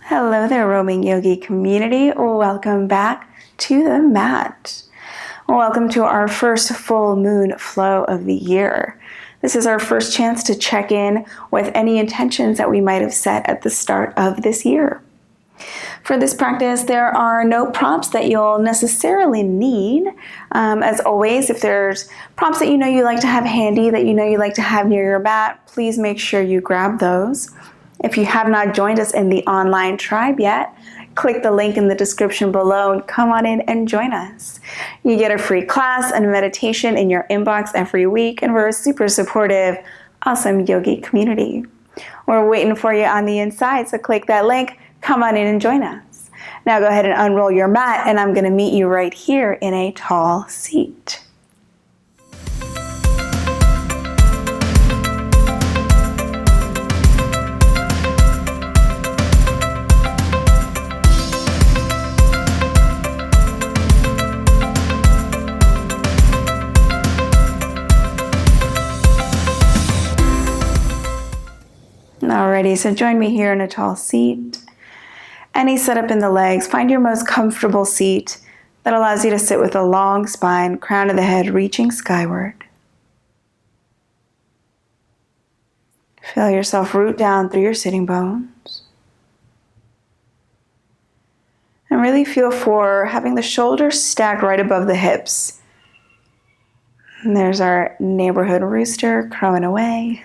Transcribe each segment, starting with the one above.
Hello there, roaming yogi community. Welcome back to the mat. Welcome to our first full moon flow of the year. This is our first chance to check in with any intentions that we might have set at the start of this year. For this practice, there are no prompts that you'll necessarily need. As always, if there's prompts that you know you like to have handy, that you know you like to have near your mat, please make sure you grab those. If you have not joined us in the online tribe yet, click the link in the description below and come on in and join us. You get a free class and meditation in your inbox every week, and we're a super supportive, awesome yogi community. We're waiting for you on the inside, so click that link, come on in and join us. Now go ahead and unroll your mat, and I'm going to meet you right here in a tall seat. Alrighty, so join me here in a tall seat. Any setup in the legs, find your most comfortable seat that allows you to sit with a long spine, crown of the head reaching skyward. Feel yourself root down through your sitting bones. And really feel for having the shoulders stacked right above the hips. And there's our neighborhood rooster crowing away.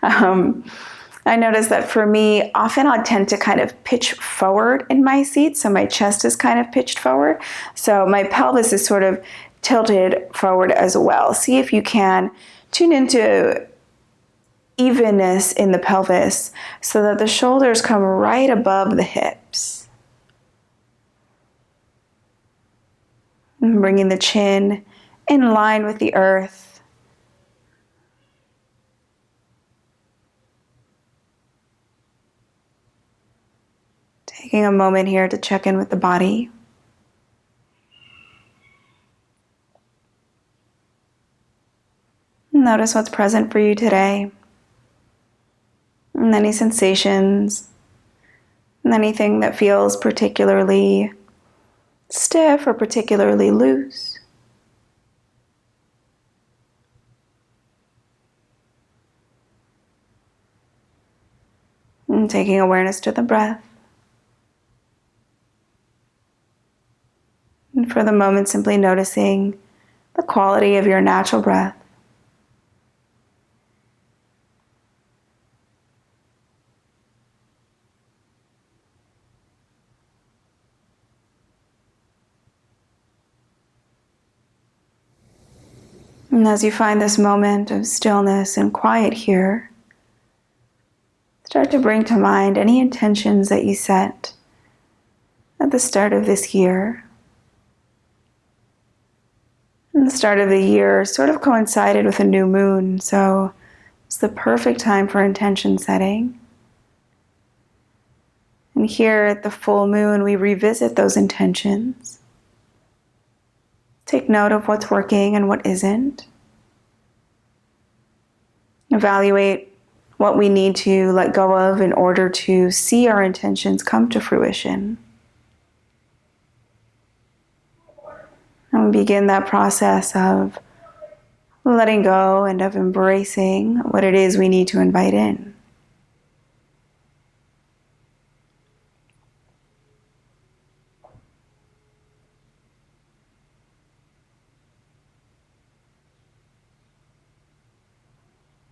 I notice that for me, often I'll tend to kind of pitch forward in my seat, so my chest is kind of pitched forward, so my pelvis is sort of tilted forward as well. See if you can tune into evenness in the pelvis so that the shoulders come right above the hips. And bringing the chin in line with the earth. Taking a moment here to check in with the body. Notice what's present for you today. And any sensations, and anything that feels particularly stiff or particularly loose. And taking awareness to the breath. And for the moment, simply noticing the quality of your natural breath. And as you find this moment of stillness and quiet here, start to bring to mind any intentions that you set at the start of this year. And the start of the year sort of coincided with a new moon, so it's the perfect time for intention setting. And here at the full moon, we revisit those intentions. Take note of what's working and what isn't. Evaluate what we need to let go of in order to see our intentions come to fruition. And we begin that process of letting go and of embracing what it is we need to invite in.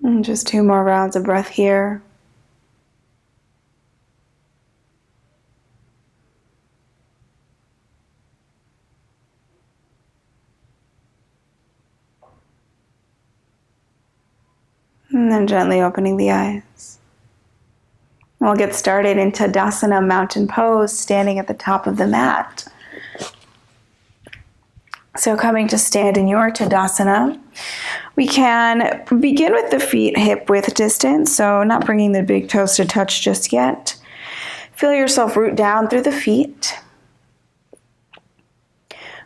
And just 2 more rounds of breath here. And then gently opening the eyes. We'll get started in Tadasana mountain pose, standing at the top of the mat. So coming to stand in your Tadasana, we can begin with the feet hip width distance, so not bringing the big toes to touch just yet. Feel yourself root down through the feet.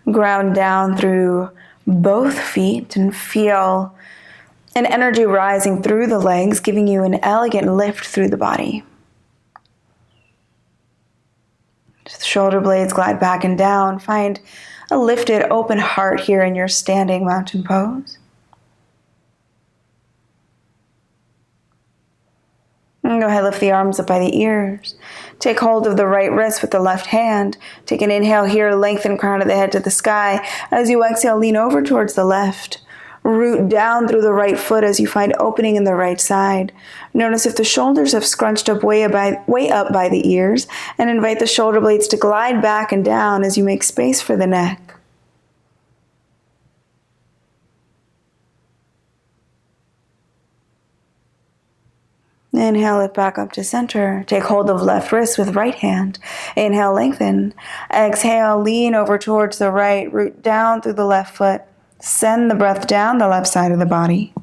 Ground down through both feet and feel an energy rising through the legs, giving you an elegant lift through the body. Shoulder blades glide back and down. Find a lifted, open heart here in your standing mountain pose. And go ahead, lift the arms up by the ears. Take hold of the right wrist with the left hand. Take an inhale here, lengthen crown of the head to the sky. As you exhale, lean over towards the left. Root down through the right foot as you find opening in the right side. Notice if the shoulders have scrunched up way up by the ears, and invite the shoulder blades to glide back and down as you make space for the neck. Inhale, lift back up to center. Take hold of left wrist with right hand. Inhale, lengthen. Exhale, lean over towards the right. Root down through the left foot. Send the breath down the left side of the body.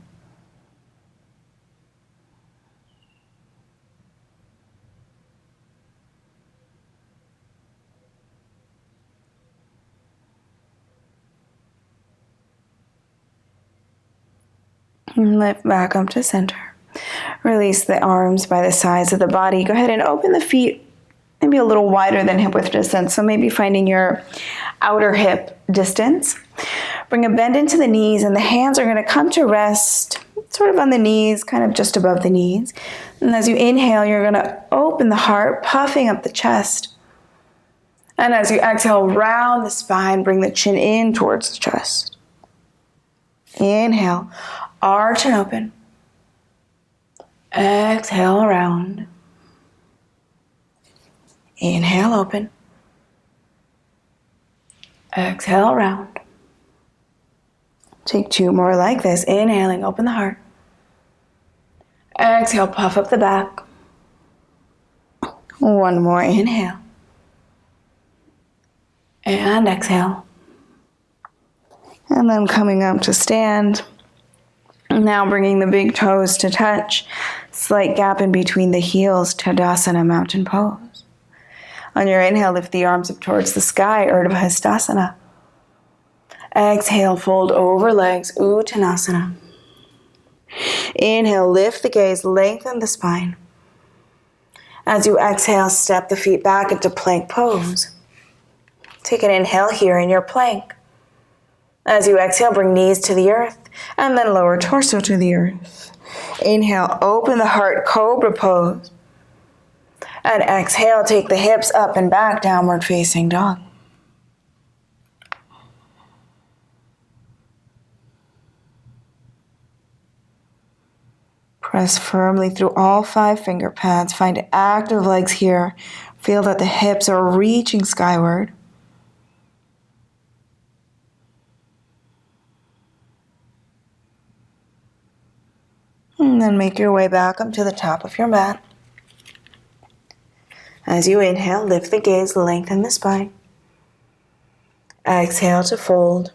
And lift back up to center. Release the arms by the sides of the body. Go ahead and open the feet maybe a little wider than hip width distance. So maybe finding your outer hip distance. Bring a bend into the knees, and the hands are going to come to rest sort of on the knees, kind of just above the knees. And as you inhale, you're going to open the heart, puffing up the chest. And as you exhale, round the spine, bring the chin in towards the chest. Inhale, arch and open. Exhale, round. Inhale, open. Exhale, round. Take 2 more like this. Inhaling, open the heart. Exhale, puff up the back. 1 more, inhale. And exhale. And then coming up to stand. Now bringing the big toes to touch. Slight gap in between the heels, Tadasana, mountain pose. On your inhale, lift the arms up towards the sky, Urdhva Hastasana. Exhale, fold over legs, Uttanasana. Inhale, lift the gaze, lengthen the spine. As you exhale, step the feet back into plank pose. Take an inhale here in your plank. As you exhale, bring knees to the earth, and then lower torso to the earth. Inhale, open the heart, cobra pose. And exhale, take the hips up and back, downward facing dog. Press firmly through all 5 finger pads. Find active legs here. Feel that the hips are reaching skyward. And then make your way back up to the top of your mat. As you inhale, lift the gaze, lengthen the spine. Exhale to fold.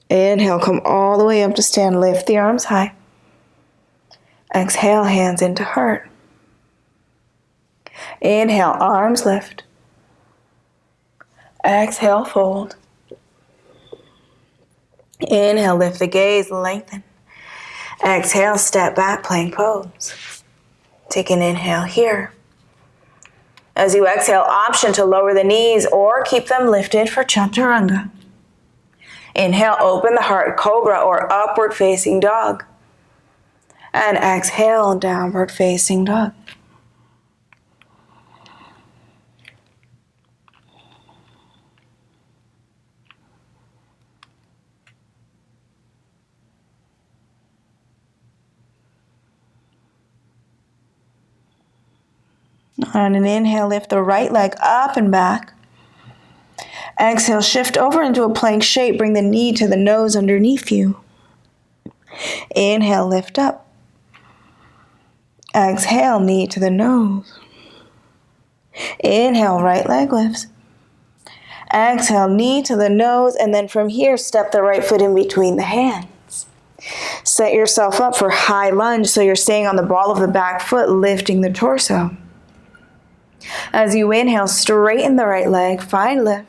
Inhale, come all the way up to stand. Lift the arms high. Exhale, hands into heart. Inhale, arms lift. Exhale, fold. Inhale, lift the gaze, lengthen. Exhale, step back, plank pose. Take an inhale here. As you exhale, option to lower the knees or keep them lifted for Chaturanga. Inhale, open the heart, cobra or upward facing dog. And exhale, downward facing dog. On an inhale, lift the right leg up and back. Exhale, shift over into a plank shape. Bring the knee to the nose underneath you. Inhale, lift up. Exhale, knee to the nose. Inhale, right leg lifts. Exhale, knee to the nose, and then from here, step the right foot in between the hands. Set yourself up for high lunge, so you're staying on the ball of the back foot, lifting the torso. As you inhale, straighten the right leg, find lift.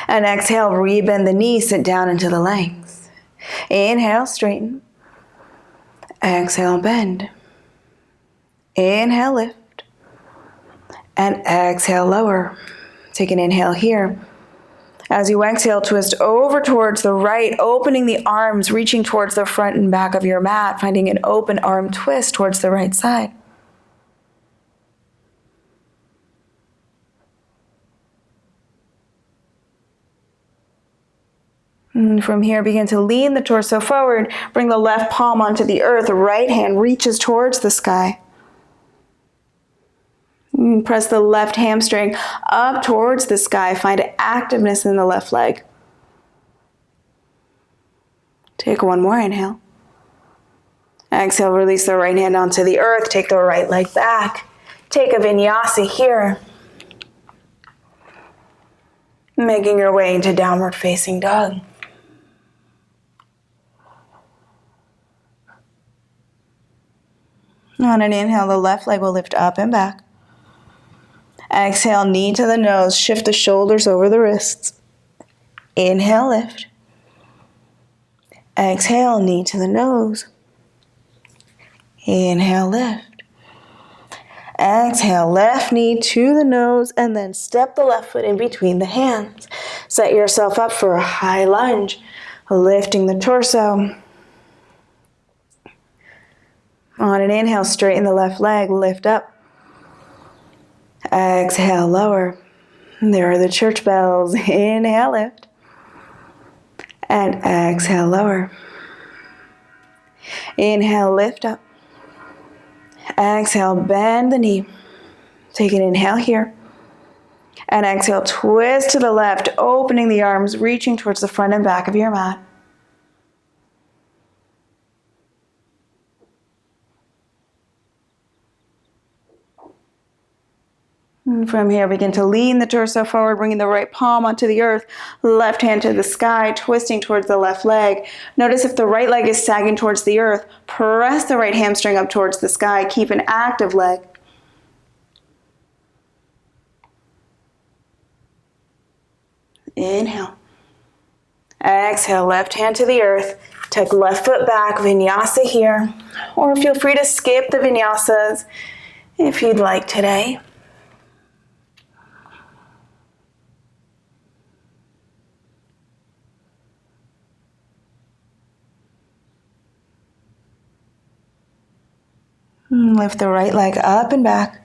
And exhale, rebend the knee, sit down into the legs. Inhale, straighten. Exhale, bend. Inhale, lift. And exhale, lower. Take an inhale here. As you exhale, twist over towards the right, opening the arms, reaching towards the front and back of your mat, finding an open arm twist towards the right side. And from here, begin to lean the torso forward. Bring the left palm onto the earth. The right hand reaches towards the sky. Press the left hamstring up towards the sky. Find activeness in the left leg. Take one more inhale. Exhale, release the right hand onto the earth. Take the right leg back. Take a vinyasa here. Making your way into downward facing dog. On an inhale, the left leg will lift up and back. Exhale, knee to the nose. Shift the shoulders over the wrists. Inhale, lift. Exhale, knee to the nose. Inhale, lift. Exhale, left knee to the nose, and then step the left foot in between the hands. Set yourself up for a high lunge, lifting the torso. On an inhale, straighten the left leg, lift up. Exhale, lower. There are the church bells. Inhale, lift. And exhale, lower. Inhale, lift up. Exhale, bend the knee. Take an inhale here. And exhale, twist to the left, opening the arms, reaching towards the front and back of your mat. And from here, begin to lean the torso forward, bringing the right palm onto the earth, left hand to the sky, twisting towards the left leg. Notice if the right leg is sagging towards the earth, press the right hamstring up towards the sky. Keep an active leg. Inhale. Exhale, left hand to the earth. Take left foot back, vinyasa here. Or feel free to skip the vinyasas if you'd like today. Lift the right leg up and back.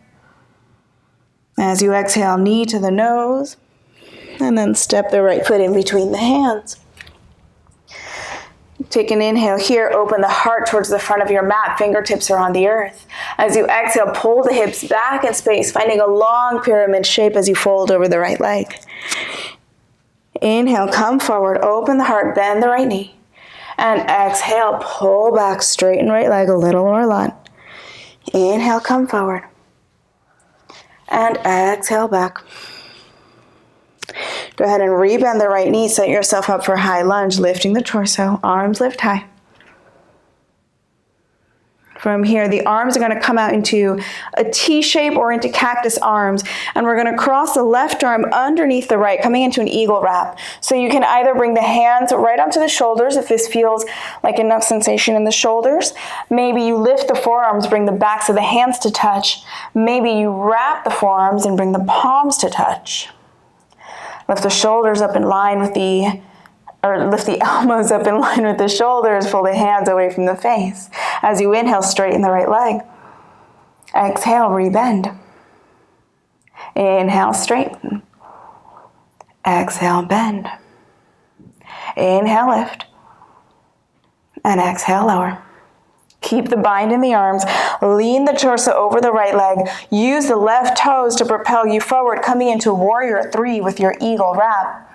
As you exhale, knee to the nose, and then step the right foot in between the hands. Take an inhale here, open the heart towards the front of your mat, fingertips are on the earth. As you exhale, pull the hips back in space, finding a long pyramid shape as you fold over the right leg. Inhale, come forward, open the heart, bend the right knee. And exhale, pull back, straighten right leg a little or a lot. Inhale, come forward. And exhale back. Go ahead and rebend the right knee. Set yourself up for high lunge, lifting the torso. Arms lift high. From here, the arms are going to come out into a T shape or into cactus arms. And we're going to cross the left arm underneath the right, coming into an eagle wrap. So you can either bring the hands right onto the shoulders if this feels like enough sensation in the shoulders. Maybe you lift the forearms, bring the backs of the hands to touch. Maybe you wrap the forearms and bring the palms to touch. Lift the shoulders up in line with lift the elbows up in line with the shoulders, pull the hands away from the face. As you inhale, straighten the right leg. Exhale, rebend. Inhale, straighten. Exhale, bend. Inhale, lift. And exhale, lower. Keep the bind in the arms. Lean the torso over the right leg. Use the left toes to propel you forward, coming into warrior 3 with your eagle wrap.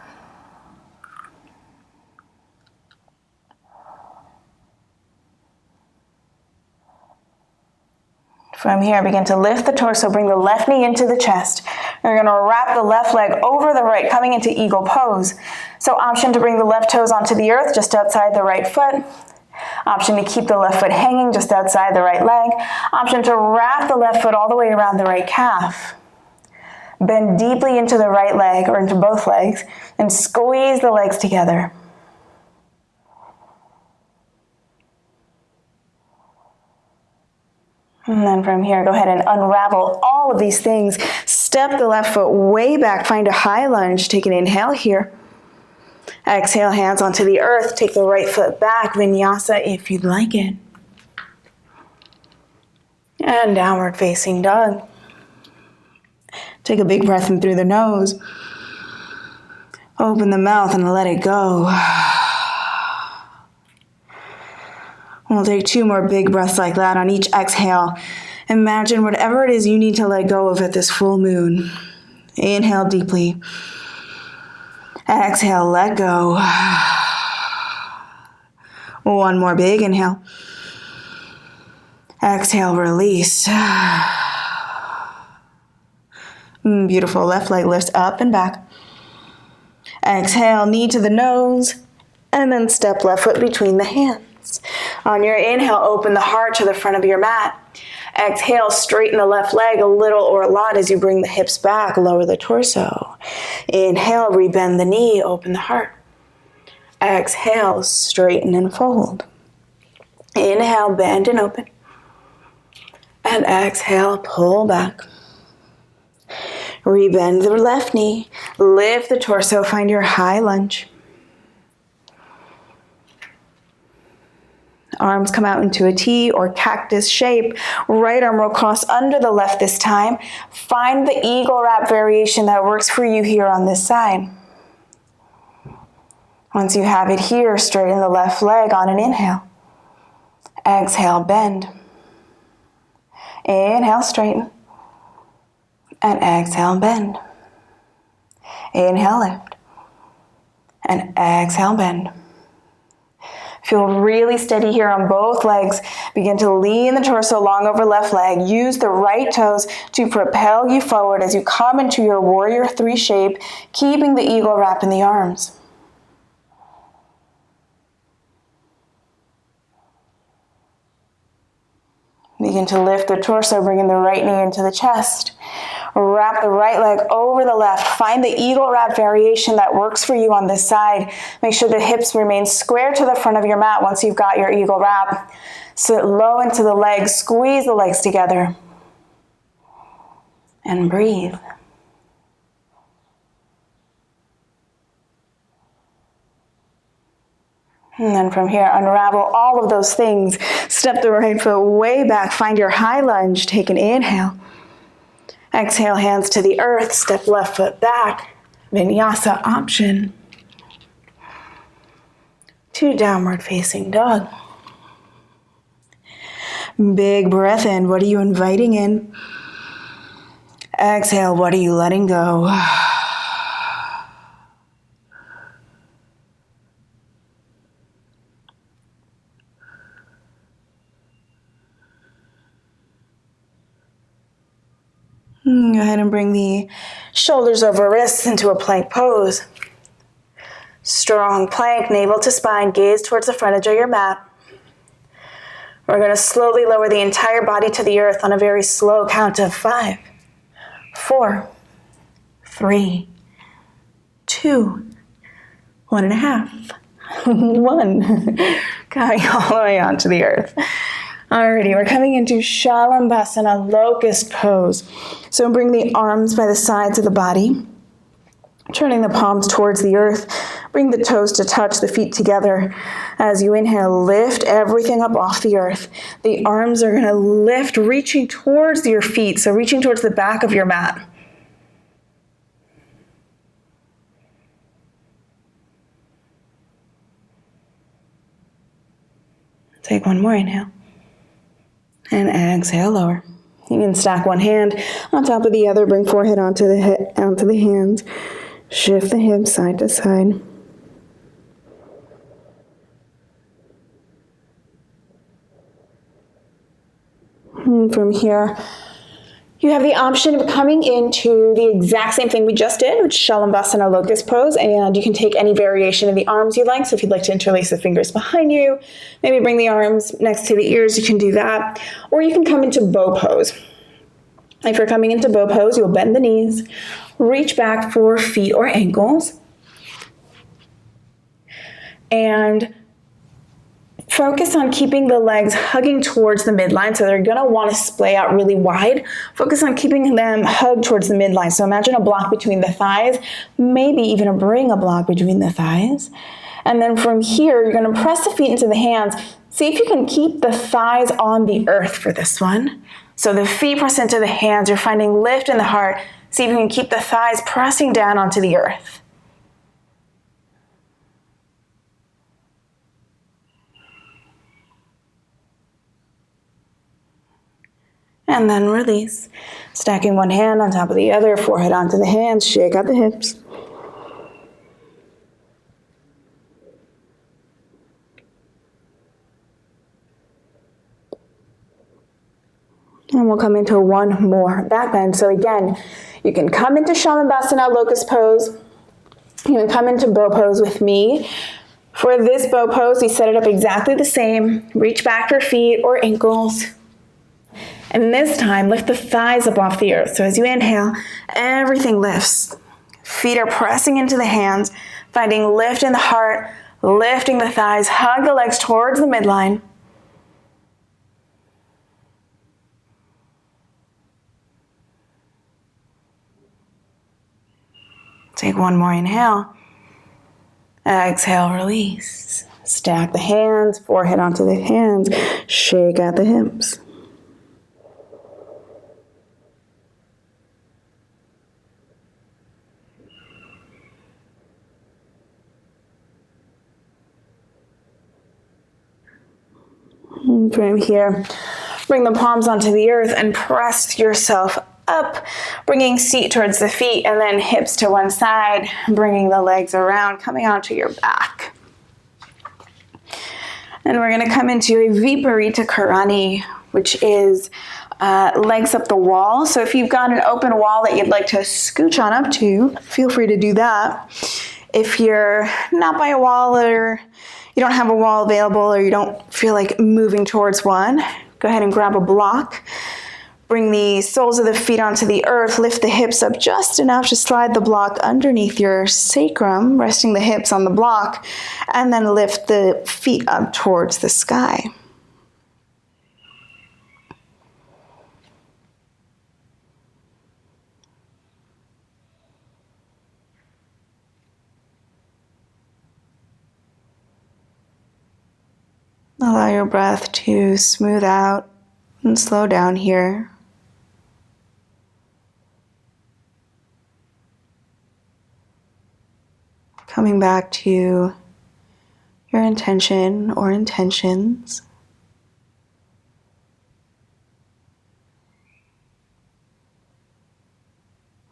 From here, begin to lift the torso, bring the left knee into the chest. You're going to wrap the left leg over the right, coming into eagle pose. So option to bring the left toes onto the earth just outside the right foot. Option to keep the left foot hanging just outside the right leg. Option to wrap the left foot all the way around the right calf. Bend deeply into the right leg or into both legs and squeeze the legs together. And then from here, go ahead and unravel all of these things. Step the left foot way back. Find a high lunge. Take an inhale here. Exhale, hands onto the earth. Take the right foot back. Vinyasa if you'd like it. And downward facing dog. Take a big breath in through the nose. Open the mouth and let it go. We'll take 2 more big breaths like that on each exhale. Imagine whatever it is you need to let go of at this full moon. Inhale deeply. Exhale, let go. 1 more big inhale. Exhale, release. Beautiful. Left leg lifts up and back. Exhale, knee to the nose, and then step left foot between the hands. On your inhale, open the heart to the front of your mat. Exhale, straighten the left leg a little or a lot as you bring the hips back, lower the torso. Inhale, rebend the knee, open the heart. Exhale, straighten and fold. Inhale, bend and open. And exhale, pull back. Rebend the left knee, lift the torso, find your high lunge. Arms come out into a T or cactus shape. Right arm will cross under the left this time. Find the eagle wrap variation that works for you here on this side. Once you have it here, straighten the left leg on an inhale. Exhale, bend. Inhale, straighten. And exhale, bend. Inhale, lift. And exhale, bend. Feel really steady here on both legs. Begin to lean the torso long over left leg. Use the right toes to propel you forward as you come into your warrior 3 shape, keeping the eagle wrap in the arms. Begin to lift the torso, bringing the right knee into the chest. Wrap the right leg over the left. Find the eagle wrap variation that works for you on this side. Make sure the hips remain square to the front of your mat once you've got your eagle wrap. Sit low into the legs, squeeze the legs together. And breathe. And then from here, unravel all of those things. Step the right foot way back. Find your high lunge. Take an inhale. Exhale, hands to the earth. Step left foot back. Vinyasa option. To downward facing dog. Big breath in. What are you inviting in? Exhale, what are you letting go? Go ahead and bring the shoulders over wrists into a plank pose. Strong plank, navel to spine, gaze towards the front edge of your mat. We're going to slowly lower the entire body to the earth on a very slow count of 5, 4, 3, 2, 1.5, 1. Coming all the way onto the earth. Alrighty, we're coming into Shalambhasana, locust pose. So bring the arms by the sides of the body, turning the palms towards the earth. Bring the toes to touch the feet together. As you inhale, lift everything up off the earth. The arms are going to lift, reaching towards your feet, so reaching towards the back of your mat. Take one more inhale. And exhale, lower. You can stack one hand on top of the other. Bring forehead onto the hands. Shift the hips side to side. And from here, you have the option of coming into the exact same thing we just did, which is Shalambhasana, locust pose, and you can take any variation of the arms you like. So if you'd like to interlace the fingers behind you, maybe bring the arms next to the ears, you can do that. Or you can come into bow pose. If you're coming into bow pose, you'll bend the knees, reach back for feet or ankles, and focus on keeping the legs hugging towards the midline. So they're gonna wanna splay out really wide. Focus on keeping them hugged towards the midline. So imagine a block between the thighs, maybe even bring a block between the thighs. And then from here, you're gonna press the feet into the hands. See if you can keep the thighs on the earth for this one. So the feet press into the hands, you're finding lift in the heart. See if you can keep the thighs pressing down onto the earth. And then release. Stacking one hand on top of the other, forehead onto the hands, shake out the hips. And we'll come into one more back bend. So again, you can come into Shalabhasana, locust pose. You can come into bow pose with me. For this bow pose, we set it up exactly the same. Reach back your feet or ankles. And this time, lift the thighs up off the earth. So as you inhale, everything lifts. Feet are pressing into the hands, finding lift in the heart, lifting the thighs, hug the legs towards the midline. Take one more inhale. Exhale, release. Stack the hands, forehead onto the hands, shake out the hips. And from here, bring the palms onto the earth and press yourself up, bringing seat towards the feet and then hips to one side, bringing the legs around, coming onto your back. And we're going to come into a Viparita Karani, which is legs up the wall. So if you've got an open wall that you'd like to scooch on up to, feel free to do that. If you're not by a wall or you don't have a wall available or you don't feel like moving towards one, go ahead and grab a block. Bring the soles of the feet onto the earth, lift the hips up just enough to slide the block underneath your sacrum, resting the hips on the block, and then lift the feet up towards the sky. Allow your breath to smooth out and slow down here. Coming back to your intention or intentions.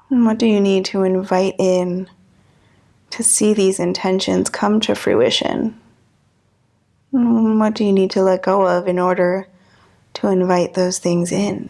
And what do you need to invite in to see these intentions come to fruition? And what do you need to let go of in order to invite those things in?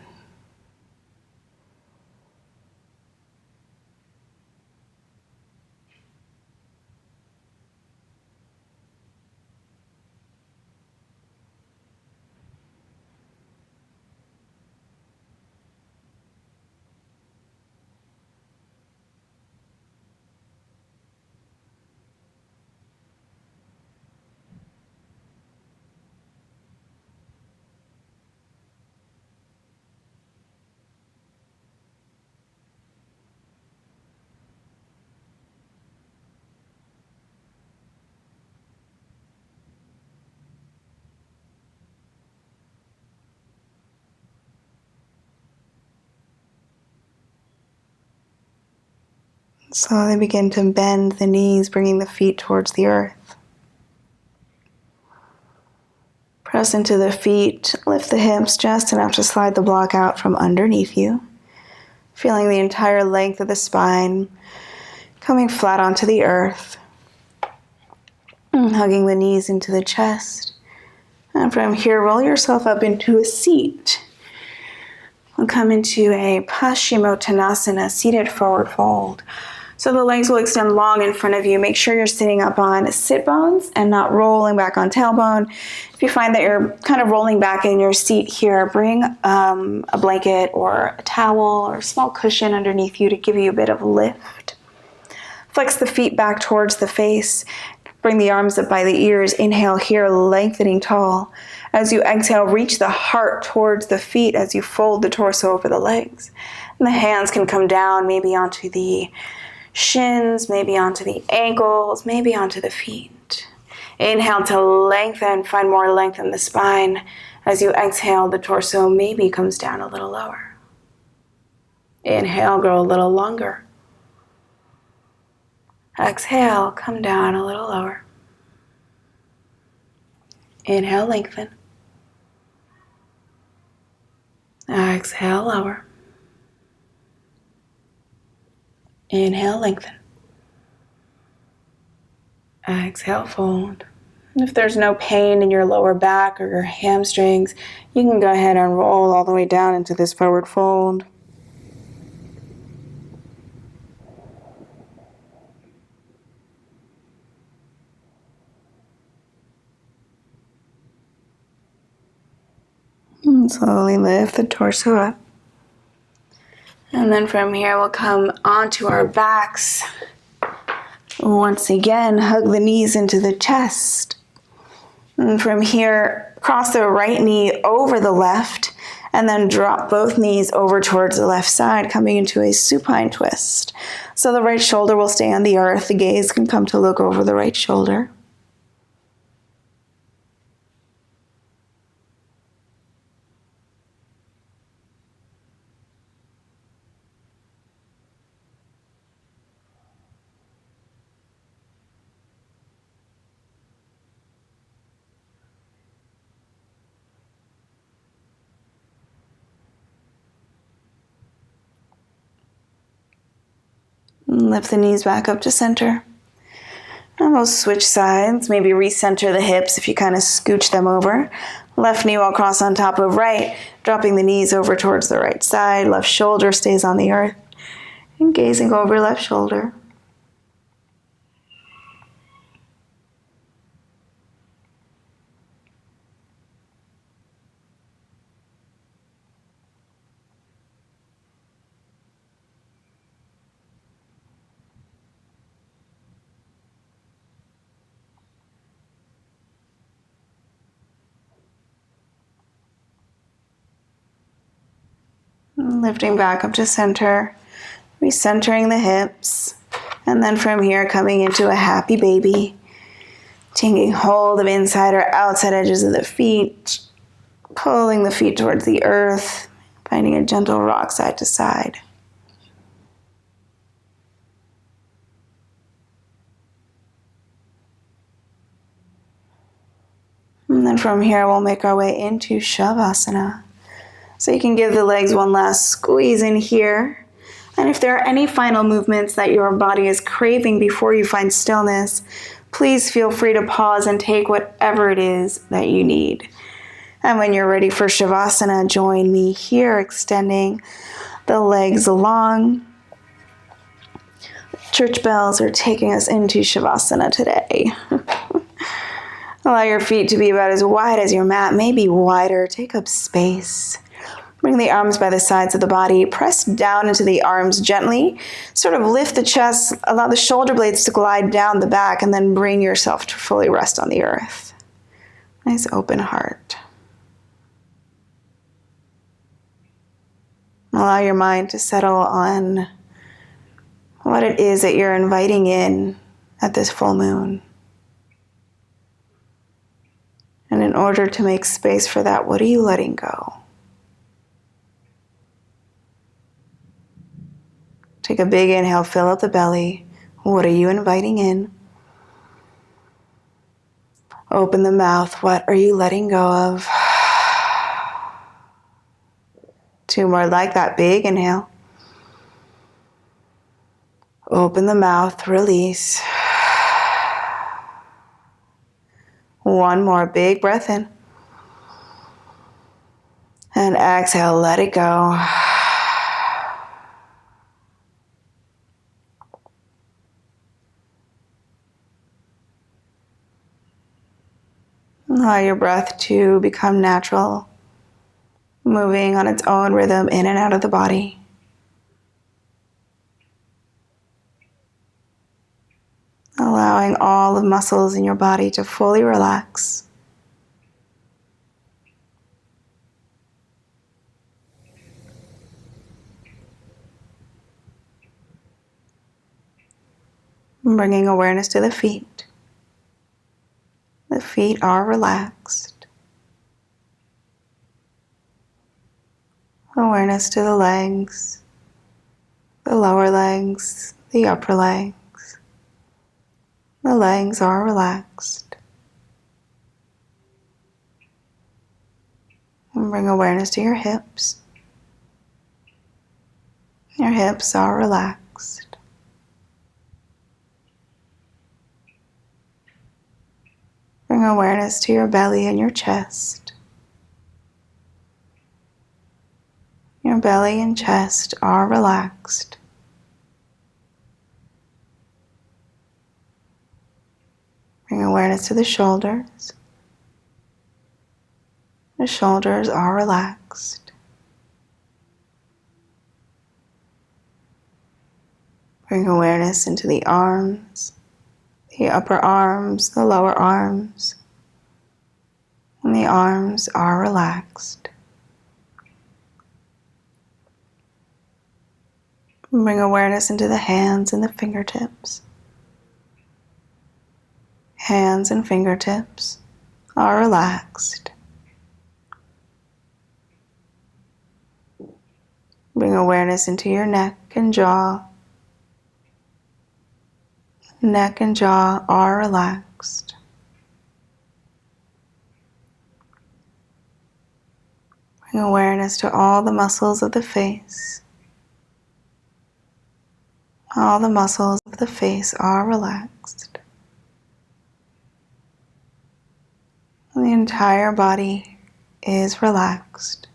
Slowly begin to bend the knees, bringing the feet towards the earth. Press into the feet, lift the hips just enough to slide the block out from underneath you. Feeling the entire length of the spine coming flat onto the earth. And hugging the knees into the chest. And from here, roll yourself up into a seat. We'll come into a Paschimottanasana, seated forward fold. So the legs will extend long in front of you. Make sure you're sitting up on sit bones and not rolling back on tailbone. If you find that you're kind of rolling back in your seat here, bring a blanket or a towel or a small cushion underneath you to give you a bit of lift. Flex the feet back towards the face. Bring the arms up by the ears. Inhale here, lengthening tall. As you exhale, reach the heart towards the feet as you fold the torso over the legs. And the hands can come down, maybe onto the shins, maybe onto the ankles, maybe onto the feet. Inhale to lengthen, find more length in the spine. As you exhale, the torso maybe comes down a little lower. Inhale, grow a little longer. Exhale, come down a little lower. Inhale, lengthen. Exhale, lower. Inhale, lengthen. Exhale, fold. And if there's no pain in your lower back or your hamstrings, you can go ahead and roll all the way down into this forward fold. And slowly lift the torso up. And then from here, we'll come onto our backs. Once again, hug the knees into the chest. And from here, cross the right knee over the left, and then drop both knees over towards the left side, coming into a supine twist. So the right shoulder will stay on the earth. The gaze can come to look over the right shoulder. Lift the knees back up to center. And we'll switch sides. Maybe recenter the hips if you kind of scooch them over. Left knee will cross on top of right, dropping the knees over towards the right side. Left shoulder stays on the earth. And gazing over left shoulder. Lifting back up to center, recentering the hips, and then from here coming into a happy baby, taking hold of inside or outside edges of the feet, pulling the feet towards the earth, finding a gentle rock side to side. And then from here we'll make our way into Shavasana. So you can give the legs one last squeeze in here. And if there are any final movements that your body is craving before you find stillness, please feel free to pause and take whatever it is that you need. And when you're ready for Shavasana, join me here, extending the legs long. Church bells are taking us into Shavasana today. Allow your feet to be about as wide as your mat, maybe wider. Take up space. Bring the arms by the sides of the body. Press down into the arms gently. Sort of lift the chest. Allow the shoulder blades to glide down the back, and then bring yourself to fully rest on the earth. Nice open heart. Allow your mind to settle on what it is that you're inviting in at this full moon. And in order to make space for that, what are you letting go? Take a big inhale, fill up the belly. What are you inviting in? Open the mouth. What are you letting go of? 2 more like that. Big inhale. Open the mouth, release. 1 more big breath in. And exhale, let it go. Allow your breath to become natural, moving on its own rhythm in and out of the body. allowing all the muscles in your body to fully relax. Bringing awareness to the feet. The feet are relaxed. Awareness to the legs, the lower legs, the upper legs. The legs are relaxed. And bring awareness to your hips. Your hips are relaxed. Bring awareness to your belly and your chest. Your belly and chest are relaxed. Bring awareness to the shoulders. The shoulders are relaxed. Bring awareness into the arms, the upper arms, the lower arms, and the arms are relaxed. Bring awareness into the hands and the fingertips. Hands and fingertips are relaxed. Bring awareness into your neck and jaw. Neck and jaw are relaxed. Bring awareness to all the muscles of the face. All the muscles of the face are relaxed. The entire body is relaxed.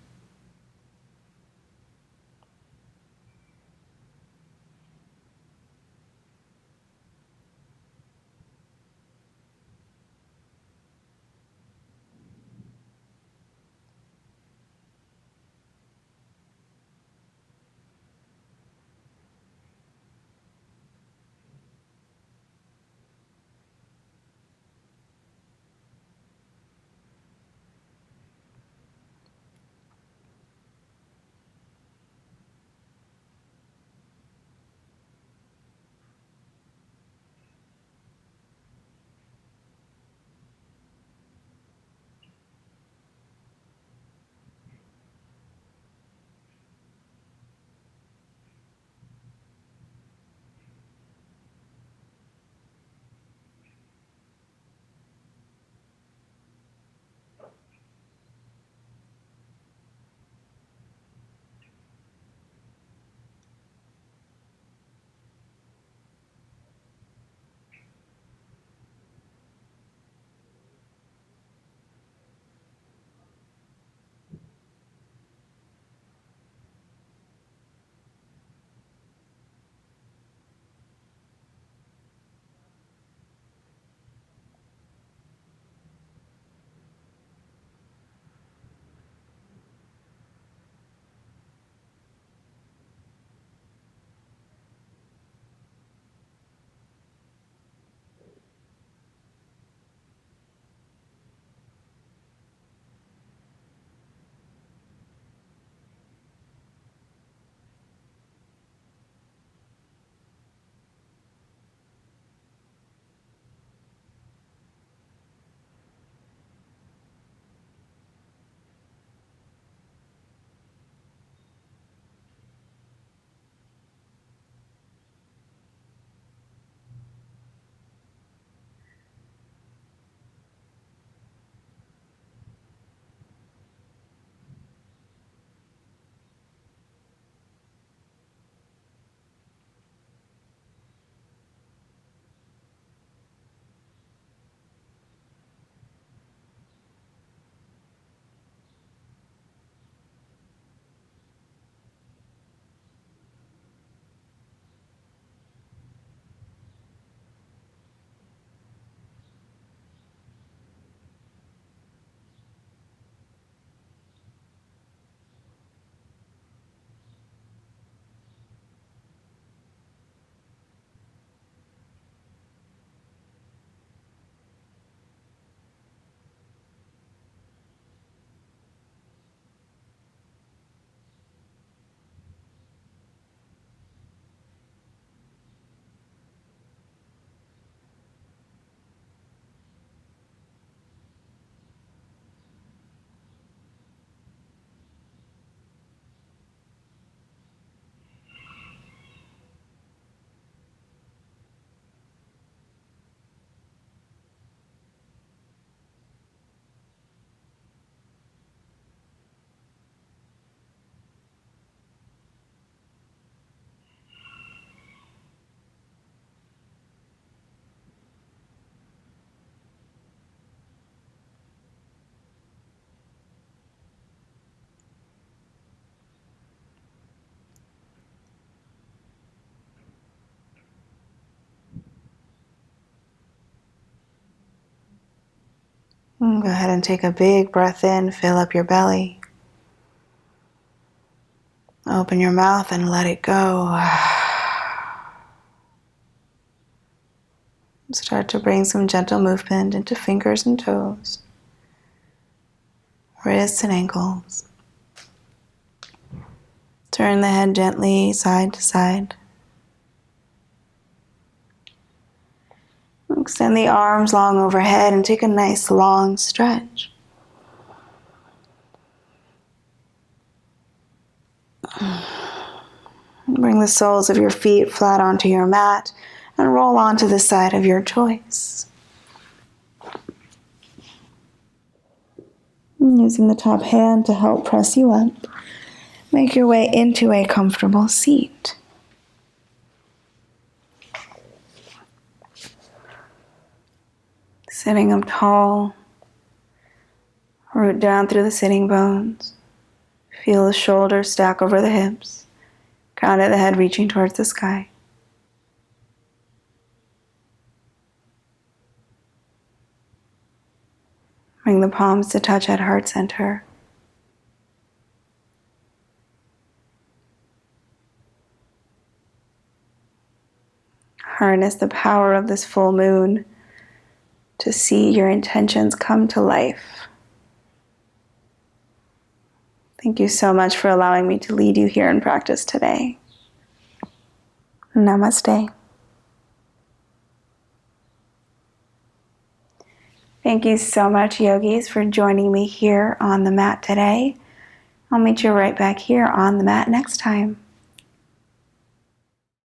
Go ahead and take a big breath in, fill up your belly. Open your mouth and let it go. Start to bring some gentle movement into fingers and toes, wrists and ankles. Turn the head gently side to side. Extend the arms long overhead and take a nice long stretch. Bring the soles of your feet flat onto your mat and roll onto the side of your choice. Using the top hand to help press you up, make your way into a comfortable seat. Sitting up tall, root down through the sitting bones. Feel the shoulders stack over the hips, crown of the head reaching towards the sky. Bring the palms to touch at heart center. Harness the power of this full moon to see your intentions come to life. Thank you so much for allowing me to lead you here in practice today. Namaste. Thank you so much, yogis, for joining me here on the mat today. I'll meet you right back here on the mat next time.